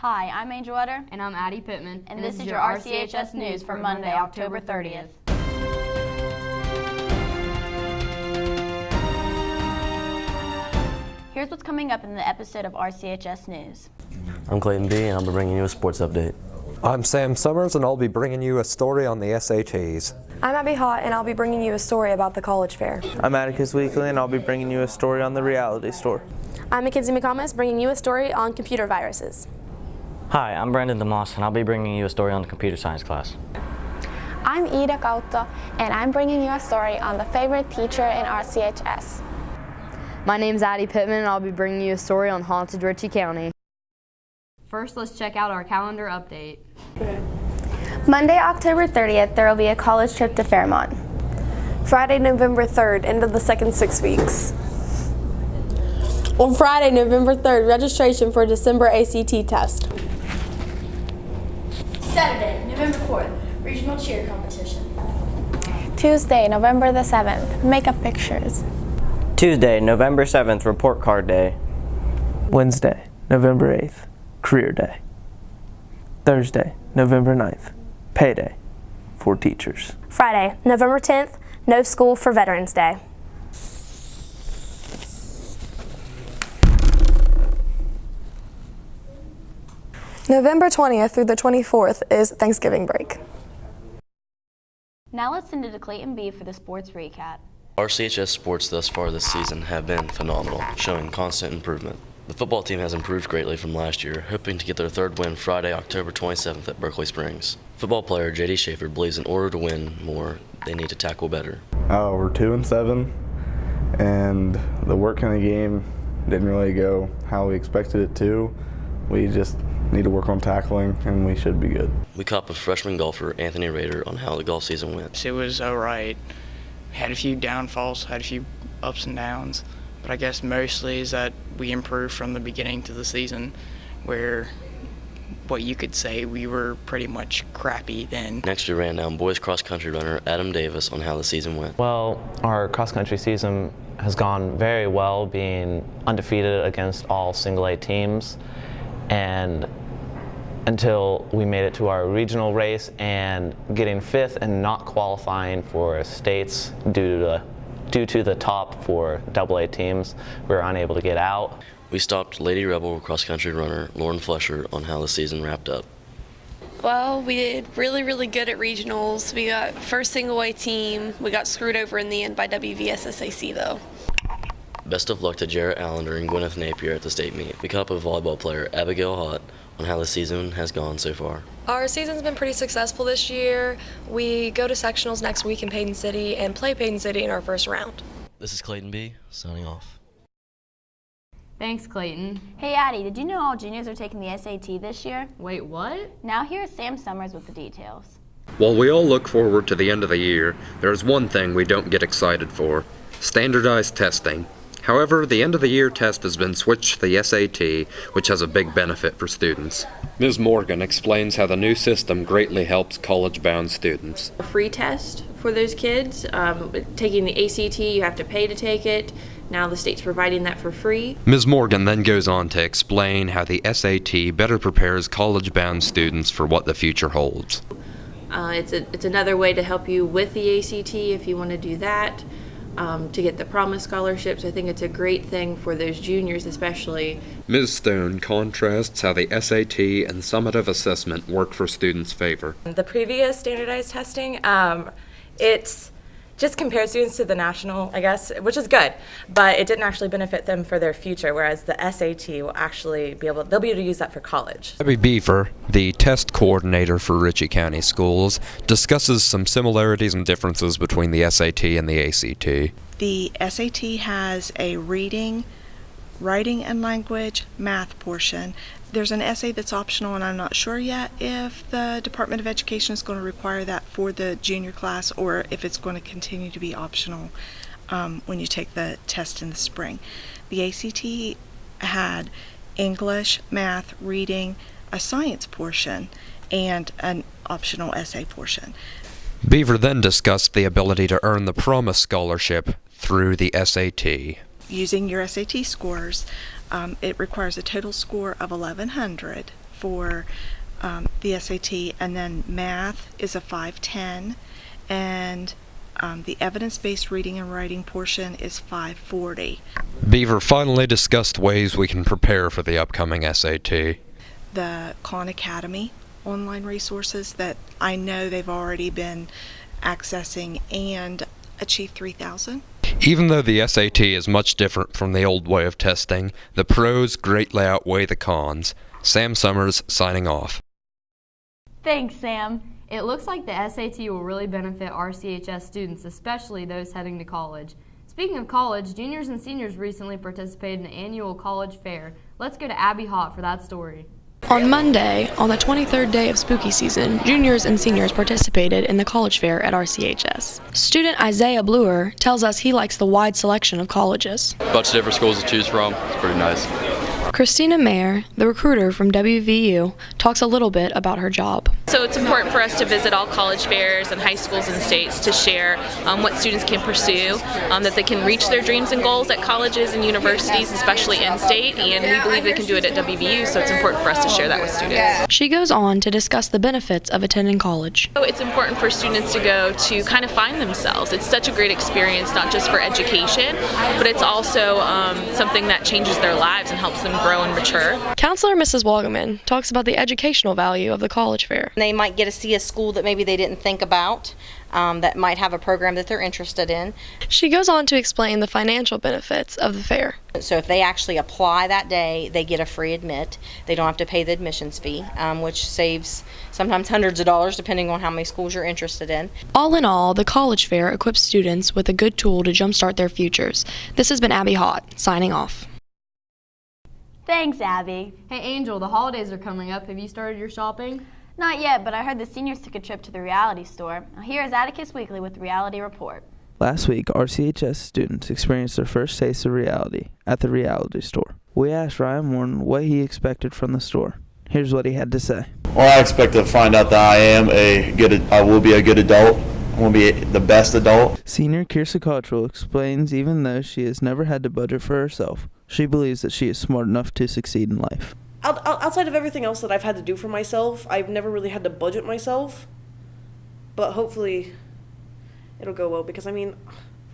Hi, I'm Angel Utter. And I'm Addie Pittman. And this is your RCHS News for Monday, October 30th. Here's what's coming up in the episode of RCHS News. I'm Clayton B, and I'll be bringing you a sports update. I'm Sam Summers, and I'll be bringing you a story on the SATs. I'm Abby Hott, and I'll be bringing you a story about the college fair. I'm Atticus Weekly, and I'll be bringing you a story on the reality store. I'm Mackenzie McComas, bringing you a story on computer viruses. Hi, I'm Brandon DeMoss, and I'll be bringing you a story on the computer science class. I'm Ida Couto, and I'm bringing you a story on the favorite teacher in RCHS. My name's Addie Pittman, and I'll be bringing you a story on haunted Ritchie County. First, let's check out our calendar update. Monday, October 30th, there will be a college trip to Fairmont. Friday, November 3rd, end of the second 6 weeks. On Friday, November 3rd, registration for December ACT test. Saturday, November 4th, regional cheer competition. Tuesday, November the 7th, makeup pictures. Tuesday, November 7th, report card day. Wednesday, November 8th, career day. Thursday, November 9th, payday for teachers. Friday, November 10th, no school for Veterans Day. November 20th through the 24th is Thanksgiving break. Now let's send it to Clayton B for the sports recap. RCHS sports thus far this season have been phenomenal, showing constant improvement. The football team has improved greatly from last year, hoping to get their third win Friday, October 27th at Berkeley Springs. Football player J.D. Schaefer believes in order to win more, they need to tackle better. We're 2-7, and the work in the game didn't really go how we expected it to. We just need to work on tackling, and we should be good. We caught up with freshman golfer Anthony Rader on how the golf season went. It was all right. Had a few downfalls, had a few ups and downs, but I guess mostly is that we improved from the beginning to the season, where what you could say we were pretty much crappy then. Next, we ran down boys cross-country runner Adam Davis on how the season went. Well, our cross-country season has gone very well, being undefeated against all single-A teams, and until we made it to our regional race and getting fifth and not qualifying for states due to the top for AA teams, we were unable to get out. We stopped Lady Rebel cross-country runner Lauren Flesher on how the season wrapped up. Well, we did really good at regionals. We got first single-A team. We got screwed over in the end by WVSSAC though. Best of luck to Jarrett Allender and Gwyneth Napier at the state meet. We caught up with volleyball player Abigail Hott on how the season has gone so far. Our season's been pretty successful this year. We go to sectionals next week in Payton City and play Payton City in our first round. This is Clayton B, signing off. Thanks, Clayton. Hey, Addie, did you know all juniors are taking the SAT this year? Wait, what? Now here's Sam Summers with the details. While we all look forward to the end of the year, there's one thing we don't get excited for: standardized testing. However, the end-of-the-year test has been switched to the SAT, which has a big benefit for students. Ms. Morgan explains how the new system greatly helps college-bound students. A free test for those kids. Taking the ACT, you have to pay to take it. Now the state's providing that for free. Ms. Morgan then goes on to explain how the SAT better prepares college-bound students for what the future holds. It's another way to help you with the ACT if you want to do that. To get the Promise scholarships. I think it's a great thing for those juniors especially. Ms. Stone contrasts how the SAT and summative assessment work for students' favor. The previous standardized testing, it just compared students to the national, I guess, which is good, but it didn't actually benefit them for their future, whereas the SAT will actually they'll be able to use that for college. Abby Beaver, the test coordinator for Ritchie County Schools, discusses some similarities and differences between the SAT and the ACT. The SAT has a reading, writing and language, math portion. There's an essay that's optional, and I'm not sure yet if the Department of Education is going to require that for the junior class or if it's going to continue to be optional when you take the test in the spring. The ACT had English, math, reading, a science portion, and an optional essay portion. Beaver then discussed the ability to earn the Promise scholarship through the SAT. Using your SAT scores, it requires a total score of 1100 for the SAT, and then math is a 510, and the evidence-based reading and writing portion is 540. Beaver finally discussed ways we can prepare for the upcoming SAT. The Khan Academy online resources that I know they've already been accessing, and Achieve 3000. Even though the SAT is much different from the old way of testing, the pros greatly outweigh the cons. Sam Summers signing off. Thanks, Sam. It looks like the SAT will really benefit RCHS students, especially those heading to college. Speaking of college, juniors and seniors recently participated in the annual college fair. Let's go to Abby Hott for that story. On Monday, on the 23rd day of spooky season, juniors and seniors participated in the college fair at RCHS. Student Isaiah Bluer tells us he likes the wide selection of colleges. A bunch of different schools to choose from. It's pretty nice. Christina Mayer, the recruiter from WVU, talks a little bit about her job. So it's important for us to visit all college fairs and high schools and states to share what students can pursue, that they can reach their dreams and goals at colleges and universities, especially in-state, and we believe they can do it at WVU, so it's important for us to share that with students. She goes on to discuss the benefits of attending college. So it's important for students to go to kind of find themselves. It's such a great experience, not just for education, but it's also something that changes their lives and helps them grow and mature. Counselor Mrs. Wagaman talks about the educational value of the college fair. They might get to see a school that maybe they didn't think about, that might have a program that they're interested in. She goes on to explain the financial benefits of the fair. So if they actually apply that day, they get a free admit. They don't have to pay the admissions fee, which saves sometimes hundreds of dollars depending on how many schools you're interested in. All in all, the college fair equips students with a good tool to jumpstart their futures. This has been Abby Hott, signing off. Thanks, Abby. Hey, Angel, the holidays are coming up. Have you started your shopping? Not yet, but I heard the seniors took a trip to the reality store. Now, here is Atticus Weekly with the Reality Report. Last week, RCHS students experienced their first taste of reality at the reality store. We asked Ryan Morton what he expected from the store. Here's what he had to say. Well, I expect to find out that I will be a good adult. I want to be the best adult. Senior Kirsa Cottrell explains even though she has never had to budget for herself, she believes that she is smart enough to succeed in life. Outside of everything else that I've had to do for myself, I've never really had to budget myself. But hopefully it'll go well because, I'm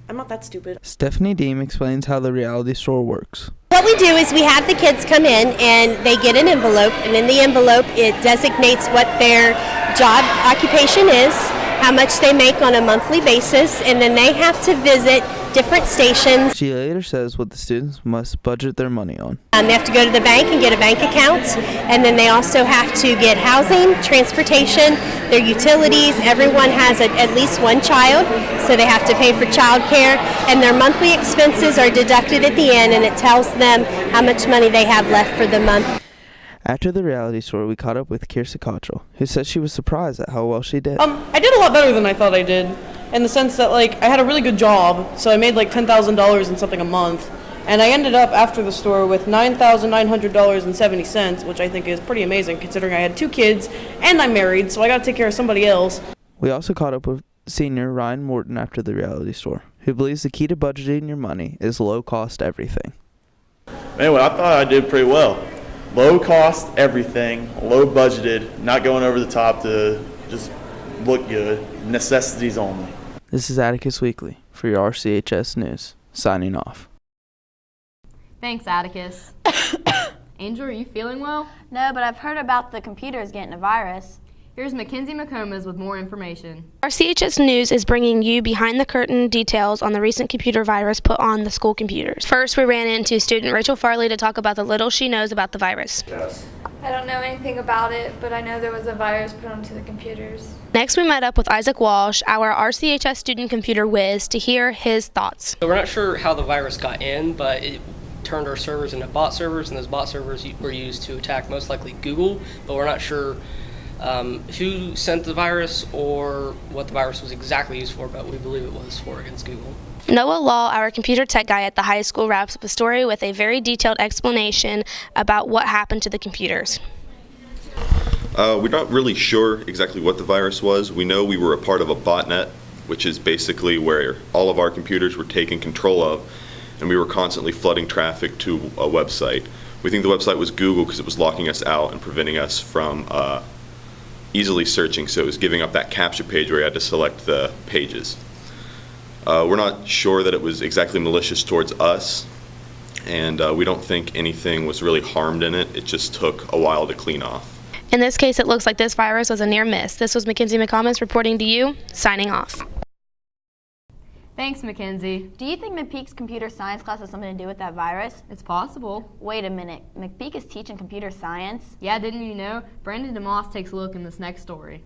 not that stupid. Stephanie Deem explains how the reality store works. What we do is we have the kids come in and they get an envelope, and in the envelope it designates what their job occupation is, how much they make on a monthly basis, and then they have to visit different stations. She later says what the students must budget their money on. They have to go to the bank and get a bank account, and then they also have to get housing, transportation, their utilities. Everyone has at least one child, so they have to pay for child care, and their monthly expenses are deducted at the end, and it tells them how much money they have left for the month. After the reality store, we caught up with Kirsa Cottrell, who says she was surprised at how well she did. I did a lot better than I thought I did, in the sense that I had a really good job, so I made $10,000 and something a month, and I ended up after the store with $9,900.70, which I think is pretty amazing considering I had 2 kids and I'm married, so I got to take care of somebody else. We also caught up with senior Ryan Morton after the reality store, who believes the key to budgeting your money is low cost everything. Anyway, I thought I did pretty well. Low cost everything, low budgeted, not going over the top to just look good, necessities only. This is Atticus Weekly for your RCHS News, signing off. Thanks, Atticus. Angel, are you feeling well? No, but I've heard about the computers getting a virus. Here's Mackenzie McComas with more information. RCHS News is bringing you behind-the-curtain details on the recent computer virus put on the school computers. First, we ran into student Rachel Farley to talk about the little she knows about the virus. Yes. I don't know anything about it, but I know there was a virus put onto the computers. Next, we met up with Isaac Walsh, our RCHS student computer whiz, to hear his thoughts. So we're not sure how the virus got in, but it turned our servers into bot servers, and those bot servers were used to attack most likely Google, but we're not sure who sent the virus or what the virus was exactly used for, but we believe it was for against Google. Noah Law, our computer tech guy at the high school, wraps up the story with a very detailed explanation about what happened to the computers. We're not really sure exactly what the virus was. We know we were a part of a botnet, which is basically where all of our computers were taken control of, and we were constantly flooding traffic to a website. We think the website was Google because it was locking us out and preventing us from easily searching, so it was giving up that capture page where you had to select the pages. We're not sure that it was exactly malicious towards us, and we don't think anything was really harmed in it. It just took a while to clean off. In this case, it looks like this virus was a near miss. This was Mackenzie McComas reporting to you, signing off. Thanks, Mackenzie. Do you think McPeak's computer science class has something to do with that virus? It's possible. Wait a minute. McPeak is teaching computer science? Yeah, didn't you know? Brandon DeMoss takes a look in this next story.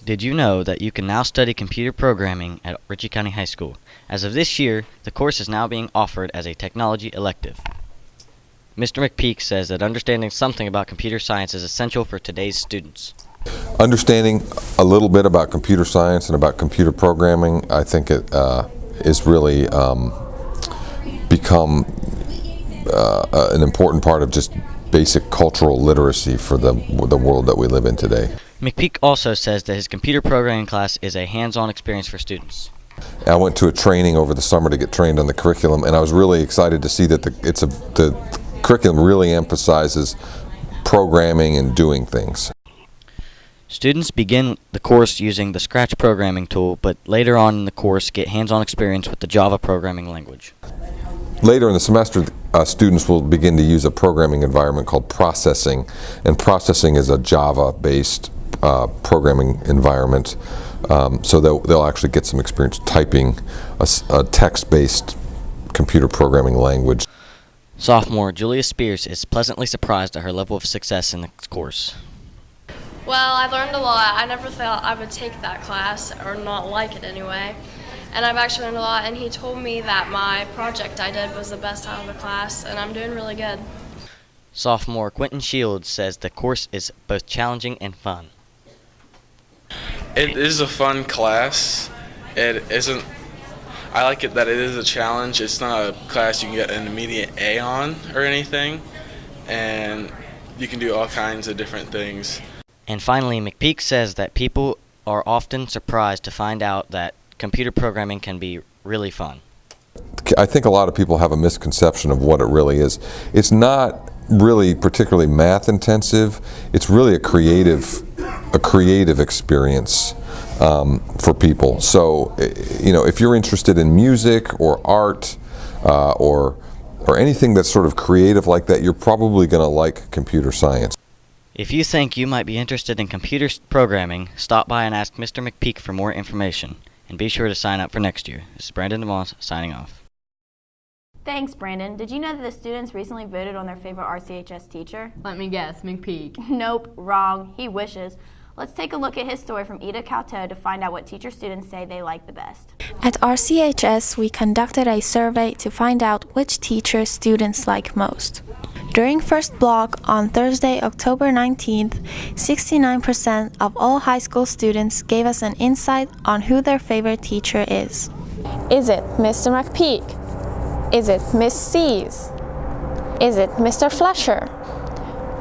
Did you know that you can now study computer programming at Ritchie County High School? As of this year, the course is now being offered as a technology elective. Mr. McPeak says that understanding something about computer science is essential for today's students. Understanding a little bit about computer science and about computer programming, I think it is really become an important part of just basic cultural literacy for the world that we live in today. McPeak also says that his computer programming class is a hands-on experience for students. I went to a training over the summer to get trained on the curriculum, and I was really excited to see that the curriculum really emphasizes programming and doing things. Students begin the course using the Scratch programming tool, but later on in the course get hands-on experience with the Java programming language. Later in the semester, students will begin to use a programming environment called processing, and processing is a Java-based programming environment, so they'll actually get some experience typing a text-based computer programming language. Sophomore Julia Spears is pleasantly surprised at her level of success in the course. Well, I learned a lot. I never thought I would take that class, or not like it anyway. And I've actually learned a lot, and he told me that my project I did was the best out of the class, and I'm doing really good. Sophomore Quentin Shields says the course is both challenging and fun. It is a fun class. I like it that it is a challenge. It's not a class you can get an immediate A on or anything, and you can do all kinds of different things. And finally, McPeak says that people are often surprised to find out that computer programming can be really fun. I think a lot of people have a misconception of what it really is. It's not really particularly math intensive. It's really a creative experience for people. So, if you're interested in music or art or anything that's sort of creative like that, you're probably going to like computer science. If you think you might be interested in computer programming, stop by and ask Mr. McPeak for more information. And be sure to sign up for next year. This is Brandon DeMoss signing off. Thanks, Brandon. Did you know that the students recently voted on their favorite RCHS teacher? Let me guess, McPeak. Nope, wrong. He wishes. Let's take a look at his story from Ida Cauteau to find out what teacher students say they like the best. At RCHS, we conducted a survey to find out which teacher students like most. During first block on Thursday, October 19th, 69% of all high school students gave us an insight on who their favorite teacher is. Is it Mr. McPeak? Is it Miss C's? Is it Mr. Flesher?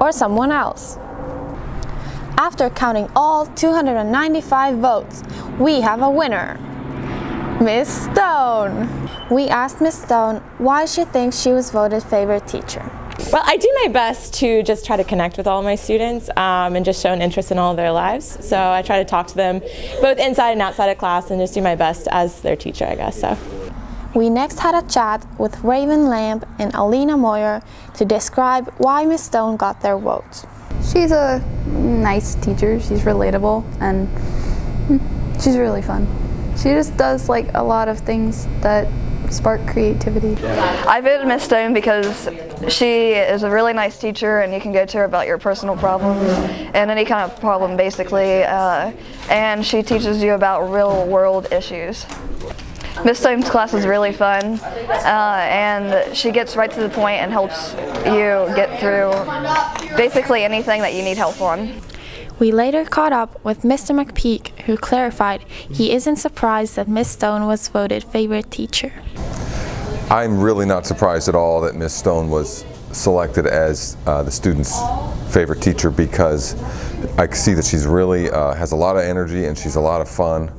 Or someone else? After counting all 295 votes, we have a winner. Miss Stone. We asked Miss Stone why she thinks she was voted favorite teacher. Well, I do my best to just try to connect with all my students and just show an interest in all of their lives. So I try to talk to them both inside and outside of class and just do my best as their teacher, I guess. So. We next had a chat with Raven Lamb and Alina Moyer to describe why Miss Stone got their vote. She's a nice teacher. She's relatable and she's really fun. She just does like a lot of things that spark creativity. I voted Miss Stone because she is a really nice teacher and you can go to her about your personal problems and any kind of problem basically, and she teaches you about real world issues. Miss Stone's class is really fun and she gets right to the point and helps you get through basically anything that you need help on. We later caught up with Mr. McPeak, who clarified he isn't surprised that Miss Stone was voted favorite teacher. I'm really not surprised at all that Miss Stone was selected as the students' favorite teacher because I see that she's really has a lot of energy and she's a lot of fun.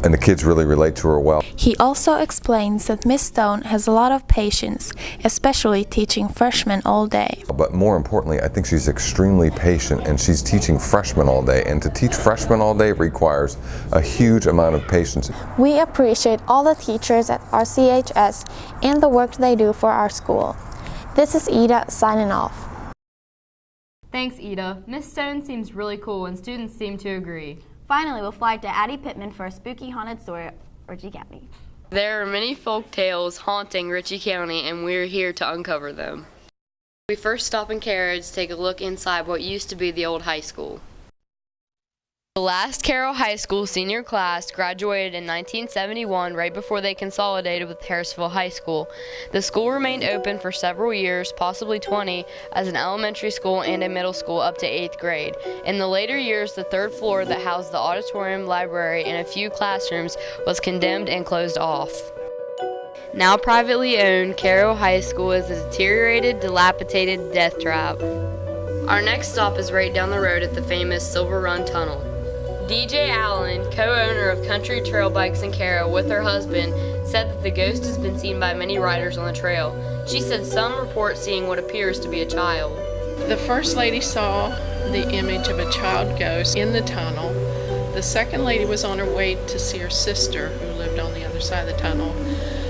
and the kids really relate to her well. He also explains that Miss Stone has a lot of patience, especially teaching freshmen all day. But more importantly, I think she's extremely patient, and she's teaching freshmen all day, and to teach freshmen all day requires a huge amount of patience. We appreciate all the teachers at RCHS and the work they do for our school. This is Ida signing off. Thanks, Ida. Miss Stone seems really cool and students seem to agree. Finally, we'll fly to Addie Pittman for a spooky haunted story, Ritchie County. There are many folk tales haunting Ritchie County, and we're here to uncover them. We first stop in Carroll to take a look inside what used to be the old high school. The last Carroll High School senior class graduated in 1971, right before they consolidated with Harrisville High School. The school remained open for several years, possibly 20, as an elementary school and a middle school up to 8th grade. In the later years, the third floor that housed the auditorium, library, and a few classrooms was condemned and closed off. Now privately owned, Carroll High School is a deteriorated, dilapidated death trap. Our next stop is right down the road at the famous Silver Run Tunnel. DJ Allen, co-owner of Country Trail Bikes in Carroll with her husband, said that the ghost has been seen by many riders on the trail. She said some report seeing what appears to be a child. The first lady saw the image of a child ghost in the tunnel. The second lady was on her way to see her sister who lived on the other side of the tunnel.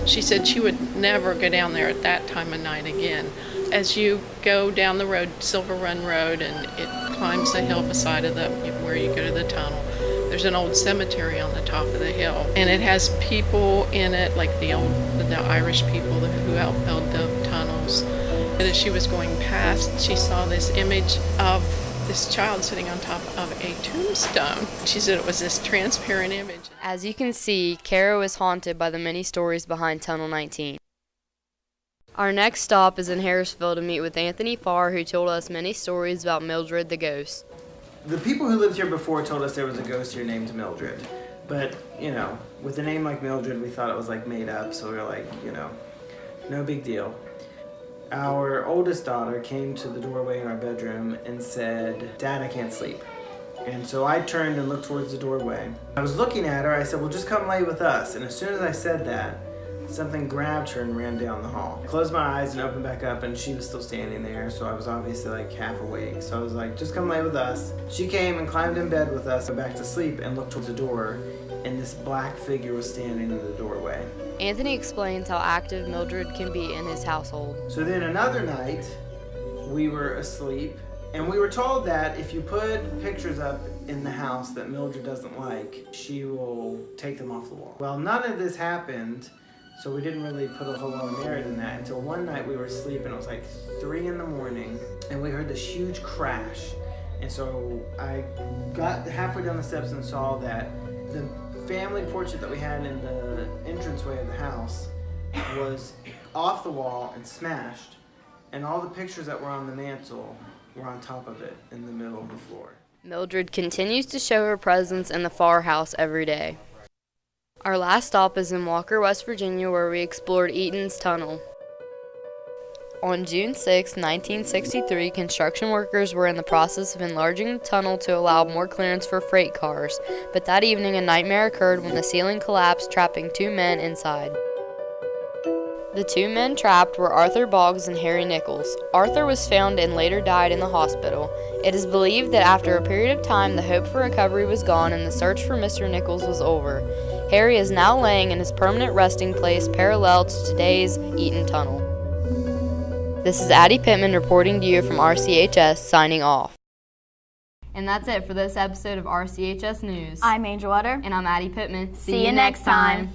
She said she would never go down there at that time of night again. As you go down the road, Silver Run Road, and it climbs the hill beside of where you go to the tunnel, there's an old cemetery on the top of the hill, and it has people in it, like the Irish people who helped build the tunnels. And as she was going past, she saw this image of this child sitting on top of a tombstone. She said it was this transparent image. As you can see, Carroll is haunted by the many stories behind Tunnel 19. Our next stop is in Harrisville to meet with Anthony Farr, who told us many stories about Mildred the ghost. The people who lived here before told us there was a ghost here named Mildred. But, with a name like Mildred, we thought it was like made up, so we were like, no big deal. Our oldest daughter came to the doorway in our bedroom and said, "Dad, I can't sleep." And so I turned and looked towards the doorway. I was looking at her, I said, "Well, just come lay with us." And as soon as I said that, something grabbed her and ran down the hall. I closed my eyes and opened back up, and she was still standing there, so I was obviously like half awake. So I was like, "Just come lay with us." She came and climbed in bed with us, went back to sleep, and looked towards the door, and this black figure was standing in the doorway. Anthony explains how active Mildred can be in his household. So then another night, we were asleep, and we were told that if you put pictures up in the house that Mildred doesn't like, she will take them off the wall. Well, none of this happened, so we didn't really put a whole lot of merit in that until one night we were asleep, and it was like 3 in the morning, and we heard this huge crash. And so I got halfway down the steps and saw that the family portrait that we had in the entranceway of the house was off the wall and smashed, and all the pictures that were on the mantle were on top of it in the middle of the floor. Mildred continues to show her presence in the Farr house every day. Our last stop is in Walker, West Virginia, where we explored Eaton's Tunnel. On June 6, 1963, construction workers were in the process of enlarging the tunnel to allow more clearance for freight cars, but that evening a nightmare occurred when the ceiling collapsed, trapping 2 men inside. The 2 men trapped were Arthur Boggs and Harry Nichols. Arthur was found and later died in the hospital. It is believed that after a period of time, the hope for recovery was gone and the search for Mr. Nichols was over. Harry is now laying in his permanent resting place parallel to today's Eaton Tunnel. This is Addie Pittman reporting to you from RCHS, signing off. And that's it for this episode of RCHS News. I'm Angel Utter. And I'm Addie Pittman. See you next time.